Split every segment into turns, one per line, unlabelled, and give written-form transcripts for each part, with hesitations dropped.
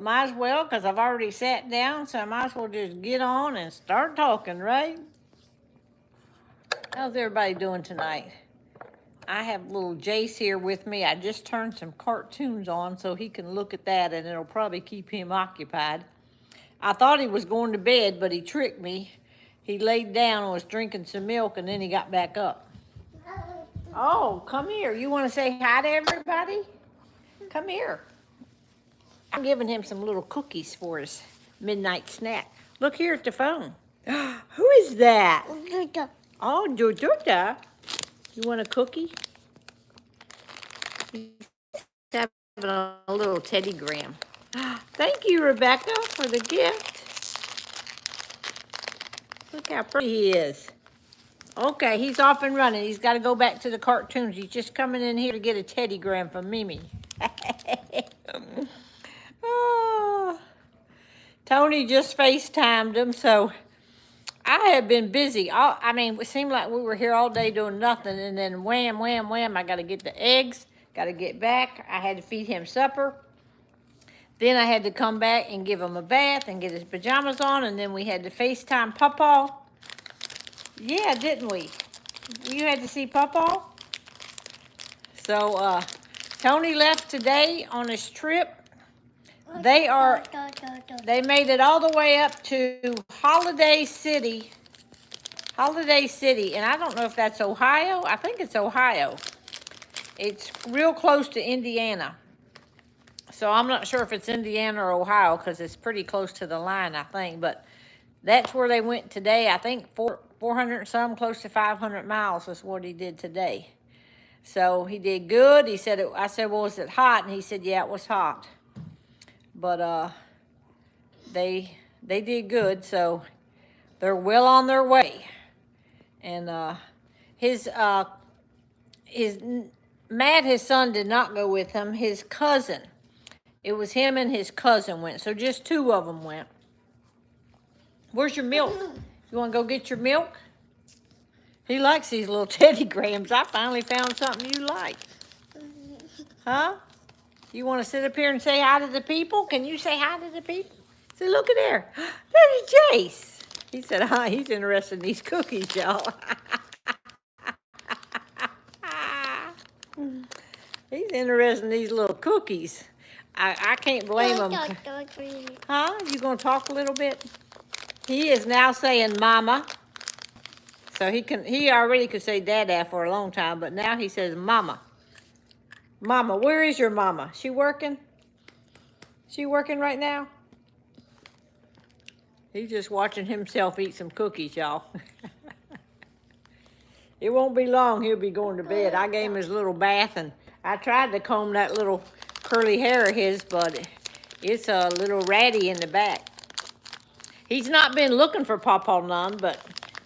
might as well, because I've already sat down, so I might as well just get on and start talking, right? How's everybody doing tonight? I have little Jace here with me. I just turned some cartoons on so he can look at that, and it'll probably keep him occupied. I thought he was going to bed, but he tricked me. He laid down and was drinking some milk, and then he got back up. Oh, come here. You want to say hi to everybody? Come here. I'm giving him some little cookies for his midnight snack. Look here at the phone. Who is that? Oh, Jojo. You want a cookie? He's having a little Teddy Graham. Thank you, Rebecca, for the gift. Look how pretty he is. Okay, he's off and running. He's got to go back to the cartoons. He's just coming in here to get a Teddy Graham from Mimi. Oh, Tony just FaceTimed him, so I have been busy. It seemed like we were here all day doing nothing, and then wham, wham, wham, I got to get the eggs, got to get back. I had to feed him supper. Then I had to come back and give him a bath and get his pajamas on, and then we had to FaceTime Pawpaw. Yeah, didn't we? You had to see Pawpaw? So, Tony left today on his trip. They made it all the way up to Holiday City, and I don't know if that's Ohio. I think it's Ohio. It's real close to Indiana. So I'm not sure if it's Indiana or Ohio because it's pretty close to the line, I think. But that's where they went today. I think 400 and some, close to 500 miles is what he did today. So he did good. He said, I said, well, was it hot? And he said, yeah, it was hot. But they did good, so they're well on their way. And Matt, his son, did not go with him. His cousin. It was him and his cousin went. So just two of them went. Where's your milk? You want to go get your milk? He likes these little Teddy Grahams. I finally found something you like. Huh? You want to sit up here and say hi to the people? Can you say hi to the people? Say, look at there. There's Jace. He said, hi. He's interested in these cookies, y'all. He's interested in these little cookies. I can't blame him. Huh? You going to talk a little bit? He is now saying mama. So he already could say dada for a long time, but now he says mama. Mama, where is your mama? She working? She working right now? He's just watching himself eat some cookies, y'all. It won't be long, he'll be going to bed. I gave him his little bath, and I tried to comb that little curly hair of his, but it's a little ratty in the back. He's not been looking for Pawpaw none, but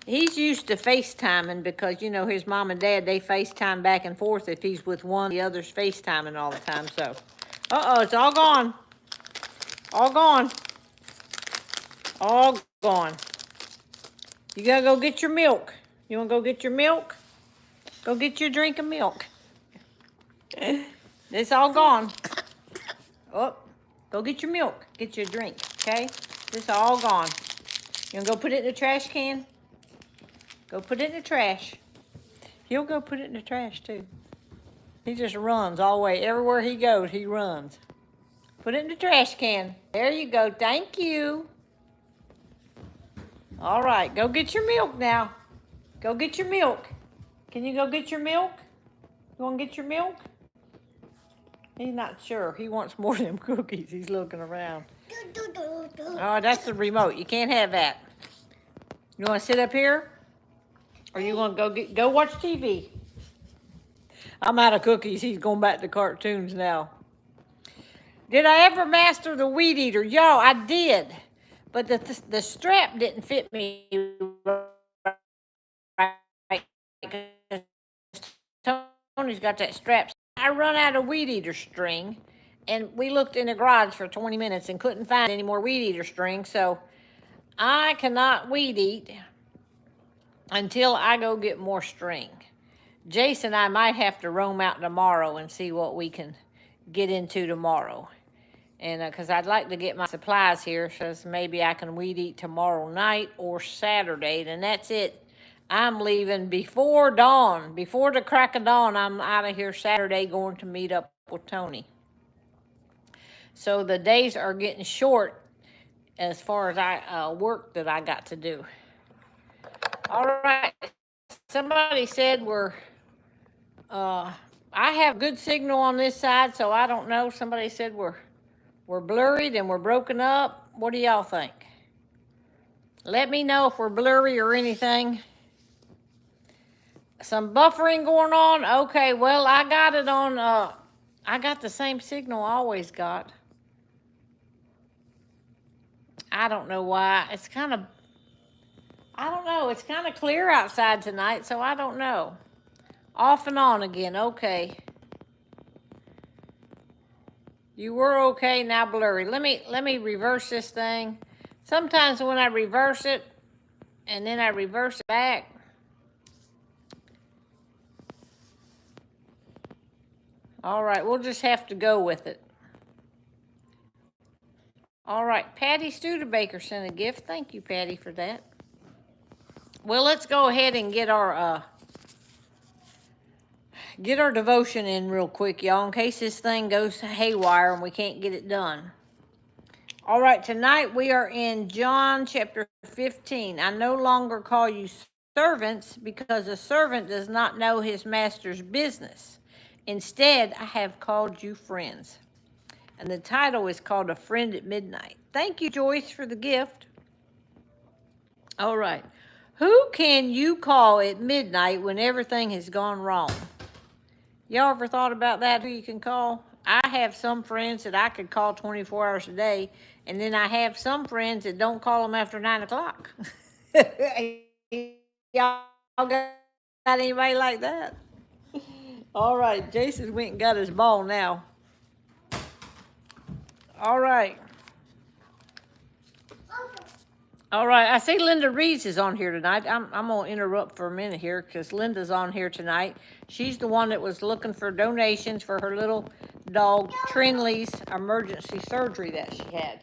he's used to FaceTiming because, you know, his mom and dad, they FaceTime back and forth if he's with one, the other's FaceTiming all the time. So, it's all gone. All gone. All gone. You gotta go get your milk. You wanna go get your milk? Go get your drink of milk. It's all gone. Oh, go get your milk. Get your drink, okay? It's all gone. You gonna go put it in the trash can? Go put it in the trash. He'll go put it in the trash too. He just runs all the way. Everywhere he goes, he runs. Put it in the trash can. There you go. Thank you. All right, go get your milk now. Go get your milk. Can you go get your milk? You want to get your milk? He's not sure. He wants more of them cookies. He's looking around. Oh, that's the remote. You can't have that. You want to sit up here? Or you want to go watch TV? I'm out of cookies. He's going back to cartoons now. Did I ever master the weed eater? Yo, I did. But the strap didn't fit me right. Tony's got that strap. I run out of weed eater string, and we looked in the garage for 20 minutes and couldn't find any more weed eater string, so I cannot weed eat until I go get more string. Jace and I might have to roam out tomorrow and see what we can get into tomorrow. And because I'd like to get my supplies here, so maybe I can weed eat tomorrow night or Saturday, and that's it. I'm leaving before dawn, before the crack of dawn. I'm out of here Saturday, going to meet up with Tony. So the days are getting short as far as work that I got to do. All right. Somebody said I have good signal on this side, so I don't know. Somebody said we're blurry and we're broken up. What do y'all think? Let me know if we're blurry or anything. Some buffering going on. Okay, well, I got it on, I got the same signal I always got. I don't know why. It's kind of, I don't know. It's kind of clear outside tonight, so I don't know. Off and on again. Okay. You were okay, now blurry. Let me reverse this thing. Sometimes when I reverse it and then I reverse it back, all right, we'll just have to go with it. All right, Patty Studebaker sent a gift. Thank you, Patty, for that. Well, let's go ahead and get our devotion in real quick, y'all, in case this thing goes haywire and we can't get it done. All right, tonight we are in John chapter 15. I no longer call you servants because a servant does not know his master's business. Instead, I have called you friends. And the title is called A Friend at Midnight. Thank you, Joyce, for the gift. All right. Who can you call at midnight when everything has gone wrong? Y'all ever thought about that, who you can call? I have some friends that I could call 24 hours a day, and then I have some friends that don't call them after 9 o'clock. Y'all got anybody like that? All right, Jason went and got his ball now. All right. All right, I see Linda Reeves is on here tonight. I'm going to interrupt for a minute here because Linda's on here tonight. She's the one that was looking for donations for her little dog, Trinley's emergency surgery that she had.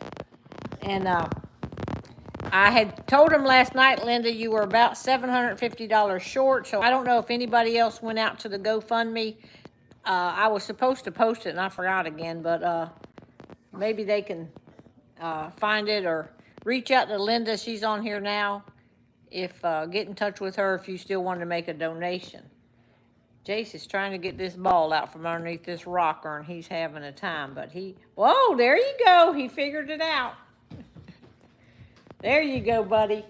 And I had told him last night, Linda, you were about $750 short, so I don't know if anybody else went out to the GoFundMe. I was supposed to post it, and I forgot again, but maybe they can find it or reach out to Linda. She's on here now. Get in touch with her if you still want to make a donation. Jace is trying to get this ball out from underneath this rocker, and he's having a time. But whoa, there you go. He figured it out. There you go, buddy.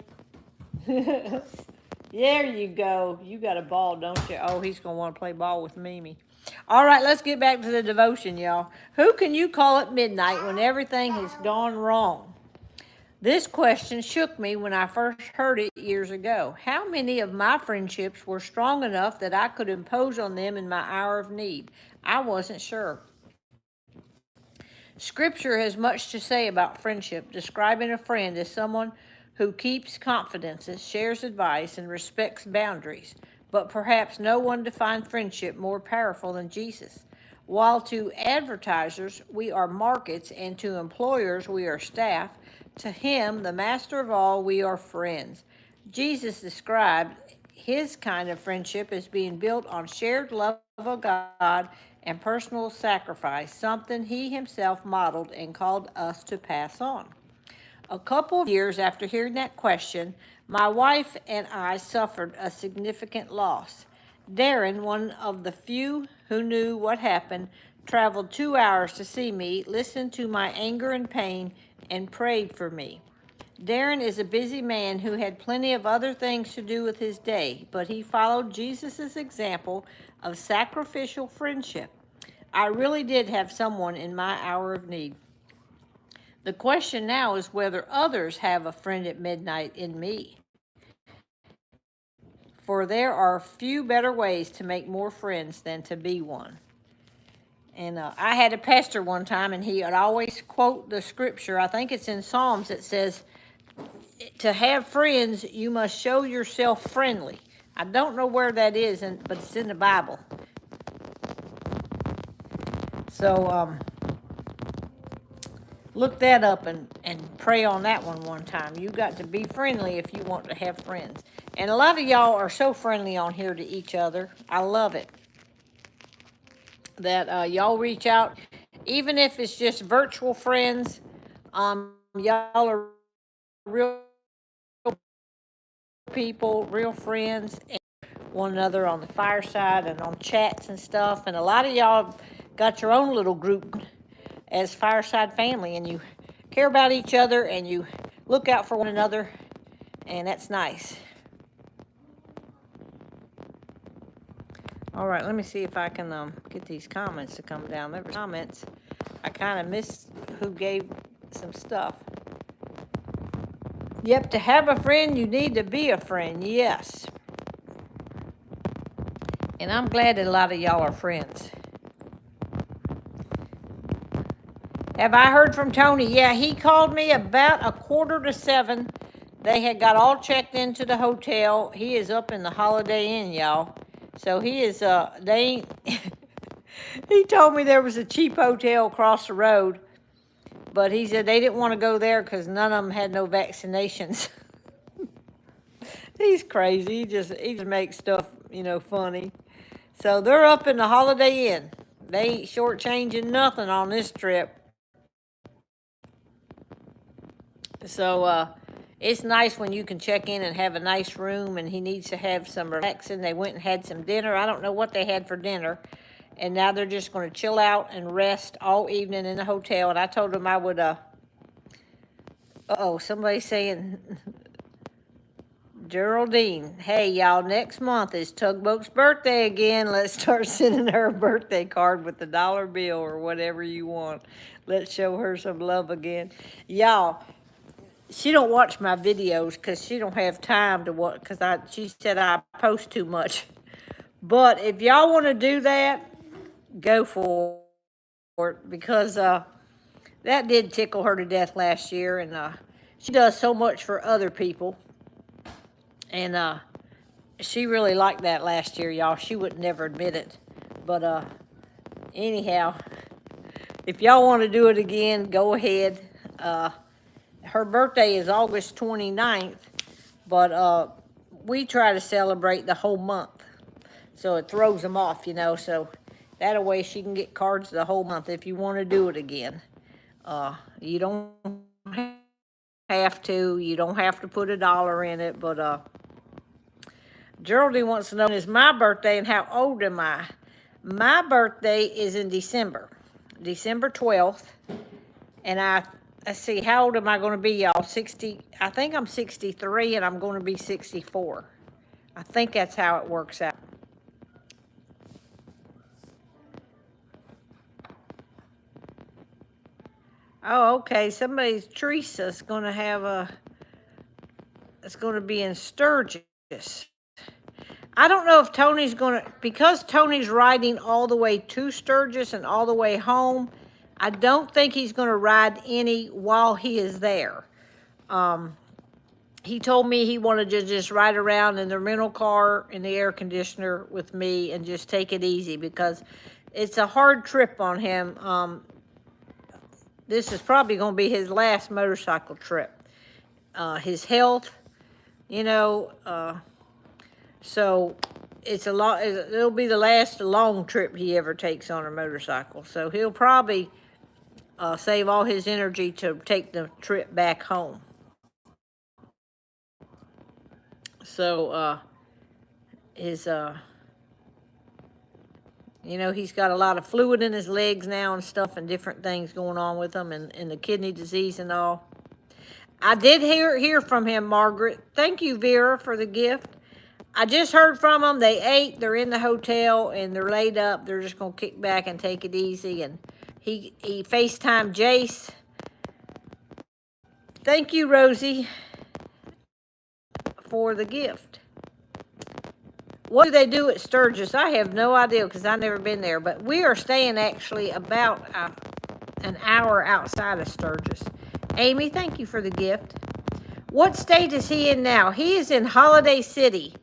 There you go. You got a ball, don't you? Oh, he's going to want to play ball with Mimi. All right, let's get back to the devotion, y'all. Who can you call at midnight when everything has gone wrong? This question shook me when I first heard it years ago. How many of my friendships were strong enough that I could impose on them in my hour of need? I wasn't sure. Scripture has much to say about friendship, describing a friend as someone who keeps confidences, shares advice, and respects boundaries. But perhaps no one defined friendship more powerful than Jesus. While to advertisers we are markets and to employers we are staff, to him, the master of all, we are friends. Jesus described his kind of friendship as being built on shared love of God and personal sacrifice, something he himself modeled and called us to pass on. A couple of years after hearing that question, my wife and I suffered a significant loss. Darren, one of the few who knew what happened, traveled 2 hours to see me, listened to my anger and pain, and prayed for me. Darren is a busy man who had plenty of other things to do with his day, but he followed Jesus' example of sacrificial friendship. I really did have someone in my hour of need. The question now is whether others have a friend at midnight in me. For there are few better ways to make more friends than to be one. And I had a pastor one time, and he would always quote the scripture. I think it's in Psalms. It says, to have friends, you must show yourself friendly. I don't know where that is, but it's in the Bible. So Look that up and pray on that one time. You got to be friendly if you want to have friends. And a lot of y'all are so friendly on here to each other. I love it that y'all reach out, even if it's just virtual friends. Y'all are real people, real friends, and one another on the fireside and on chats and stuff. And a lot of y'all got your own little group as fireside family, and you care about each other and you look out for one another, and that's nice. All right, let me see if I can get these comments to come down. There were comments. I kind of missed who gave some stuff. Yep, to have a friend, you need to be a friend. Yes. And I'm glad that a lot of y'all are friends. Have I heard from Tony? Yeah, he called me about 6:45. They had got all checked into the hotel. He is up in the Holiday Inn, y'all. So he is, they ain't, he told me there was a cheap hotel across the road, but he said they didn't want to go there because none of them had no vaccinations. He's crazy. He just makes stuff, funny. So they're up in the Holiday Inn. They ain't shortchanging nothing on this trip. So it's nice when you can check in and have a nice room, and he needs to have some relaxing. They went and had some dinner. I don't know what they had for dinner. And now they're just going to chill out and rest all evening in the hotel. And I told them I would, somebody's saying, Geraldine, hey, y'all, next month is Tugboat's birthday again. Let's start sending her a birthday card with the dollar bill or whatever you want. Let's show her some love again. Y'all, she don't watch my videos because she don't have time to watch, because she said I post too much. But if y'all want to do that, go for it, because that did tickle her to death last year, and she does so much for other people, and she really liked that last year, y'all. She would never admit it, but anyhow, if y'all want to do it again, go ahead. Her birthday is August 29th, but we try to celebrate the whole month, so it throws them off, so that way she can get cards the whole month if you want to do it again. You don't have to. You don't have to put $1 in it, but Geraldine wants to know, when is my birthday and how old am I? My birthday is in December 12th, and let's see, how old am I going to be, y'all? 60, I think I'm 63, and I'm going to be 64. I think that's how it works out. Oh, okay. Teresa's going to have it's going to be in Sturgis. I don't know if Tony's going to, because Tony's riding all the way to Sturgis and all the way home, I don't think he's going to ride any while he is there. He told me he wanted to just ride around in the rental car in the air conditioner with me and just take it easy, because it's a hard trip on him. This is probably going to be his last motorcycle trip. His health, so it's it'll be the last long trip he ever takes on a motorcycle. So he'll probably save all his energy to take the trip back home. So he's got a lot of fluid in his legs now and stuff, and different things going on with him, and the kidney disease and all. I did hear from him, Margaret. Thank you, Vera, for the gift. I just heard from them. They ate. They're in the hotel, and they're laid up. They're just going to kick back and take it easy. And he FaceTimed Jace. Thank you, Rosie, for the gift. What do they do at Sturgis? I have no idea, because I've never been there. But we are staying actually about an hour outside of Sturgis. Amy, thank you for the gift. What state is he in now? He is in Holiday City.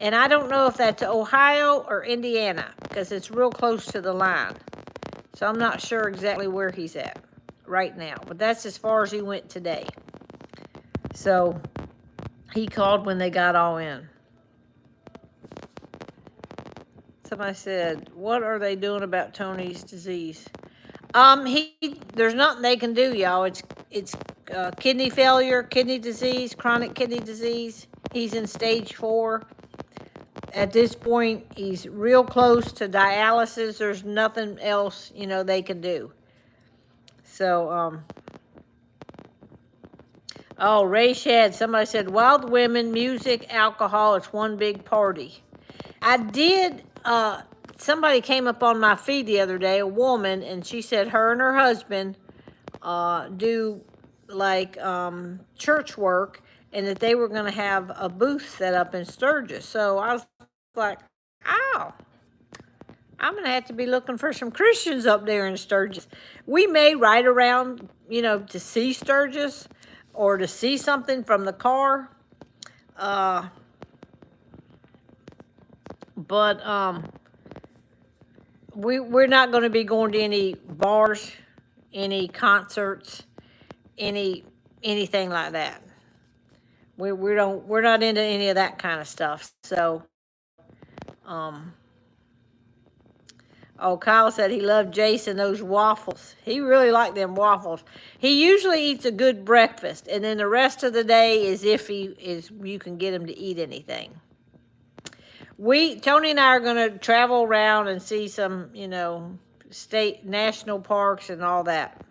And I don't know if that's Ohio or Indiana, because it's real close to the line. So I'm not sure exactly where he's at. right now. But that's as far as he went today. So he called when they got all in. Somebody said, what are they doing about Tony's disease? There's nothing they can do, y'all. It's kidney failure, kidney disease, chronic kidney disease. He's in stage 4. At this point, he's real close to dialysis. There's nothing else, they can do. So, oh, Ray Shad, somebody said, wild women, music, alcohol, it's one big party. I did, somebody came up on my feed the other day, a woman, and she said her and her husband do like church work, and that they were going to have a booth set up in Sturgis. So I was like, oh, I'm going to have to be looking for some Christians up there in Sturgis. We may ride around, to see Sturgis or to see something from the car. But we're not going to be going to any bars, any concerts, anything like that. We're not into any of that kind of stuff. So, oh, Kyle said he loved Jace and those waffles. He really liked them waffles. He usually eats a good breakfast, and then the rest of the day is if you can get him to eat anything. Tony and I are going to travel around and see some, state national parks and all that.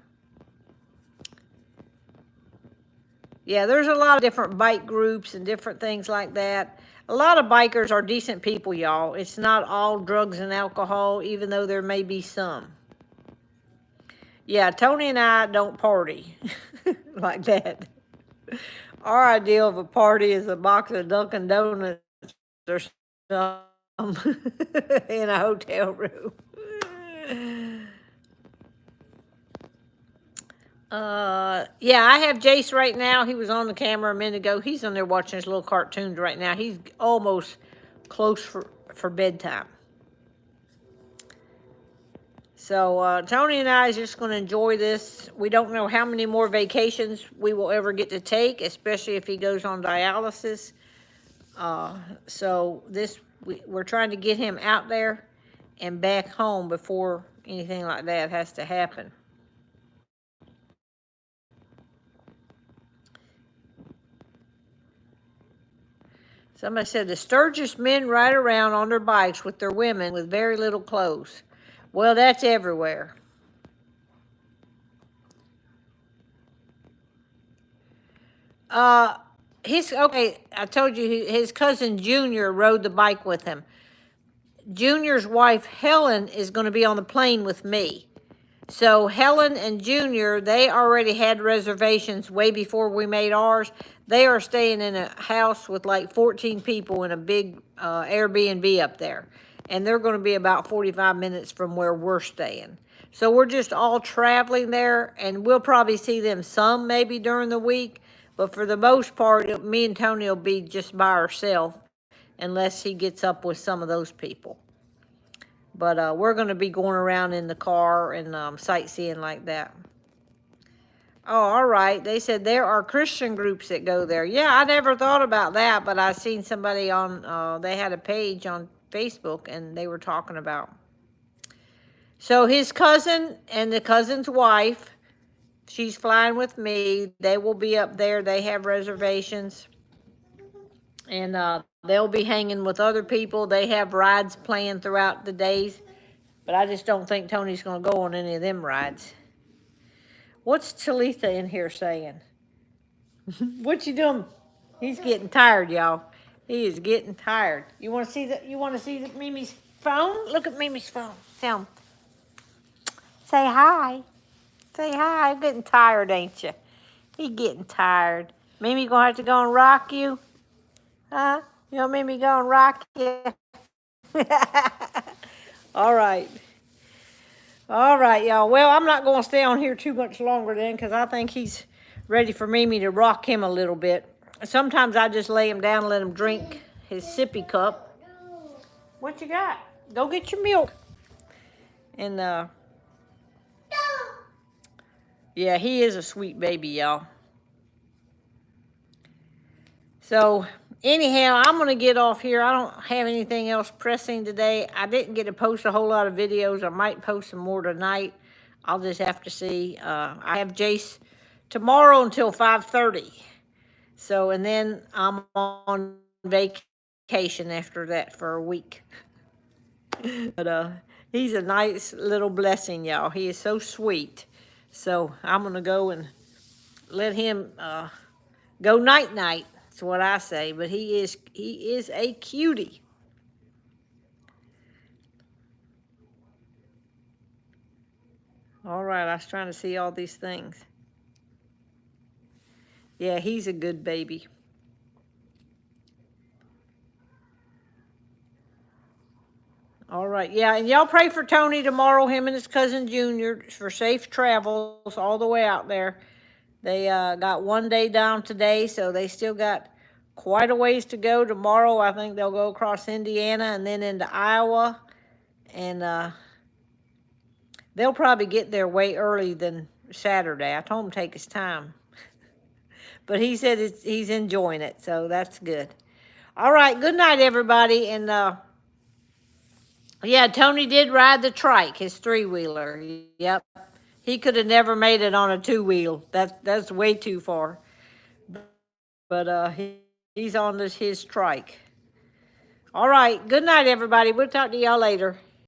Yeah, there's a lot of different bike groups and different things like that. A lot of bikers are decent people, y'all. It's not all drugs and alcohol, even though there may be some. Yeah, Tony and I don't party like that. Our idea of a party is a box of Dunkin' Donuts or something in a hotel room. Yeah, I have Jace right now. He was on the camera a minute ago. He's on there watching his little cartoons right now. He's almost close for bedtime. So Tony and I is just going to enjoy this. We don't know how many more vacations we will ever get to take, especially if he goes on dialysis. So we're trying to get him out there and back home before anything like that has to happen. Somebody said the Sturgis men ride around on their bikes with their women with very little clothes. Well, that's everywhere. Okay, I told you his cousin Junior rode the bike with him. Junior's wife Helen is going to be on the plane with me. So Helen and Junior, they already had reservations way before we made ours. They are staying in a house with like 14 people in a big Airbnb up there. And they're going to be about 45 minutes from where we're staying. So we're just all traveling there, and we'll probably see them some maybe during the week. But for the most part, me and Tony will be just by ourselves unless he gets up with some of those people. But we're going to be going around in the car and sightseeing like that. Oh, all right. They said there are Christian groups that go there. Yeah, I never thought about that, but I seen somebody on, they had a page on Facebook, and they were talking about. So his cousin and the cousin's wife, she's flying with me. They will be up there. They have reservations. And they'll be hanging with other people. They have rides planned throughout the days. But I just don't think Tony's going to go on any of them rides. What's Talitha in here saying? What you doing? He's getting tired, y'all. He is getting tired. You want to see Mimi's phone? Look at Mimi's phone. Tell him. Say hi. Say hi. I'm getting tired, ain't you? He getting tired. Mimi going to have to go and rock you? Huh? You want Mimi go and rock you? All right. All right, y'all. Well, I'm not going to stay on here too much longer then, because I think he's ready for Mimi to rock him a little bit. Sometimes I just lay him down and let him drink his sippy cup. What you got? Go get your milk. And, Yeah, he is a sweet baby, y'all. So anyhow, I'm going to get off here. I don't have anything else pressing today. I didn't get to post a whole lot of videos. I might post some more tonight. I'll just have to see. I have Jace tomorrow until 5:30. So, and then I'm on vacation after that for a week. But he's a nice little blessing, y'all. He is so sweet. So I'm going to go and let him go night night. That's what I say. But he is a cutie. All right, I was trying to see all these things. Yeah, he's a good baby. All right, yeah, and y'all pray for Tony tomorrow, him and his cousin Junior, for safe travels all the way out there. They got one day down today, so they still got quite a ways to go. Tomorrow, I think they'll go across Indiana and then into Iowa, and they'll probably get there way early than Saturday. I told him to take his time, but he said he's enjoying it, so that's good. All right, good night, everybody, and yeah, Tony did ride the trike, his three-wheeler. Yep. He could have never made it on a two-wheel. That's way too far. But he's on his trike. All right. Good night, everybody. We'll talk to y'all later.